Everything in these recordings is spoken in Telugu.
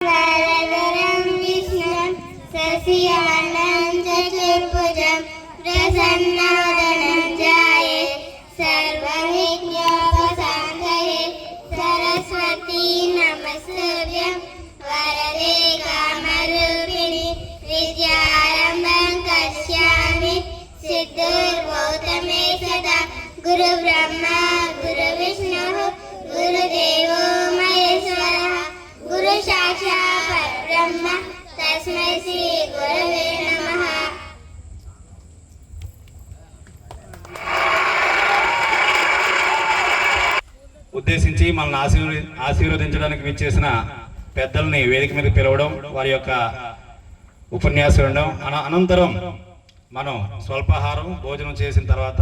वरदरं विष्णुं शशिवर्णं चतुर्भुजं प्रसन्नवदनं ध्याये सर्वविघ्नोपशान्तये सरस्वती नमस्तुभ्यं वरदे कामरूपिणि विद्यारम्भं करिष्यामि सिद्धिर्भवतु मे सदा गुरुब्रह्मा गुरुविष्णुः गुरुदेवो महेश्वरः गुरु साक्षात् परब्रह्म तस्मै श्री गुरवे नमः। ఉద్దేశించి మనల్ని ఆశీర్వదించడానికి విచ్చేసిన పెద్దల్ని వేదిక మీద పిలవడం, వారి యొక్క ఉపన్యాసం వినడం, అనంతరం మనం స్వల్పాహారం భోజనం చేసిన తర్వాత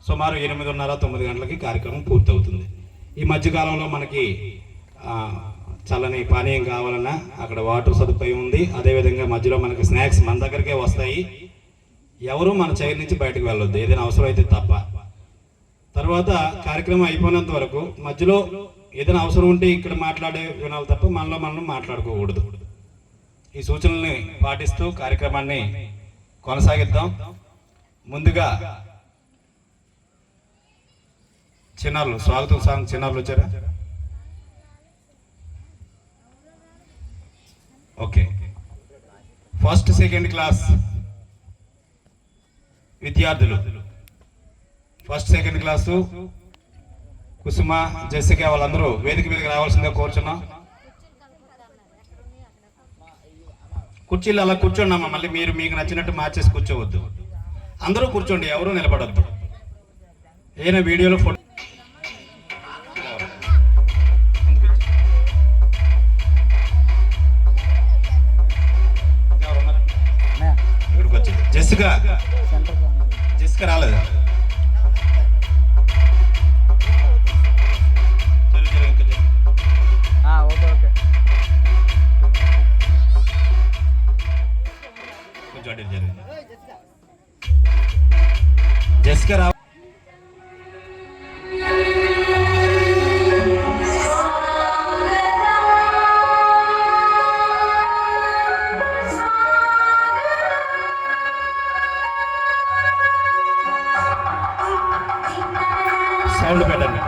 సుమారు 8:30-9 గంటలకి కార్యక్రమం పూర్తవుతుంది. ఈ మధ్యకాలంలో మనకి చల్లని పానీయం కావాలన్నా అక్కడ వాటర్ సదుపాయం ఉంది. అదేవిధంగా మధ్యలో మనకి స్నాక్స్ మన దగ్గరికే వస్తాయి. ఎవరు మన చైర్ నుంచి బయటకు వెళ్ళొద్దు, ఏదైనా అవసరం అయితే తప్ప. తర్వాత కార్యక్రమం అయిపోయినంత వరకు మధ్యలో ఏదైనా అవసరం ఉంటే ఇక్కడ మాట్లాడే వినాలి తప్ప మనలో మనం మాట్లాడుకోకూడదు. ఈ సూచనల్ని పాటిస్తూ కార్యక్రమాన్ని కొనసాగిద్దాం. ముందుగా చిన్నారులు స్వాగతం సాంగ్ చిన్నారులు వచ్చారా? ఓకే. ఫస్ట్ సెకండ్ క్లాస్ విద్యార్థులు, ఫస్ట్ సెకండ్ క్లాసు కుసుమ, జెసిక వాళ్ళందరూ వేదిక మీదకి రావాల్సిందిగా కోరుచున్నాం. కుర్చీలు అలా కూర్చోండి అమ్మా. మళ్ళీ మీరు మీకు నచ్చినట్టు మార్చేసి కూర్చోవద్దు. అందరూ కూర్చోండి, ఎవరూ నిలబడద్దు. ఏదైనా వీడియోలో ఫోటో ఇక్కడికి వచ్చింది. జెసిక రాలేదు. కొంచెం అడిగి జరిగింది. జెసిక రా. సౌండ్ పెట్టండి.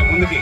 ముందుకి